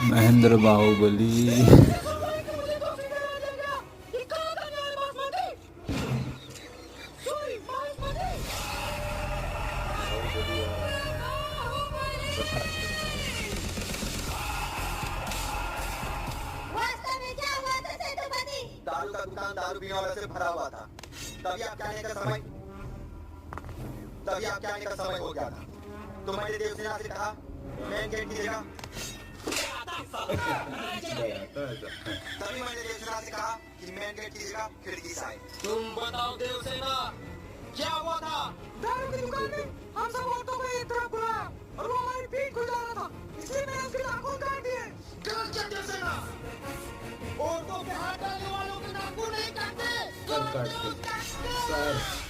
महेंद्र बाहुबली। बाहुबली और प्रशांत नील। वास्तव में क्या हुआ था सेतुपति? दारू का दुकान दारू पीने वालों से भरा हुआ था। तभी आपके आने का समय हो गया था। तो मैंने देवसेना से कहा मेन गेट की जगह तभी मैंने देवसेना से कहा कि मेन गेट की जगह खिड़की से आए। तुम बताओ देवसेना, क्या हुआ था? दारू की दुकान में हम सब औरतों को एक तरफ बुलाया और वो हमारी पीठ को जा रहा था, इसलिए मैंने उसके नाखून काट दिए। गलत क्या देवसेना? औरतों के हाथ डालने वालों के नाखून नहीं काटते। सर काटते सर।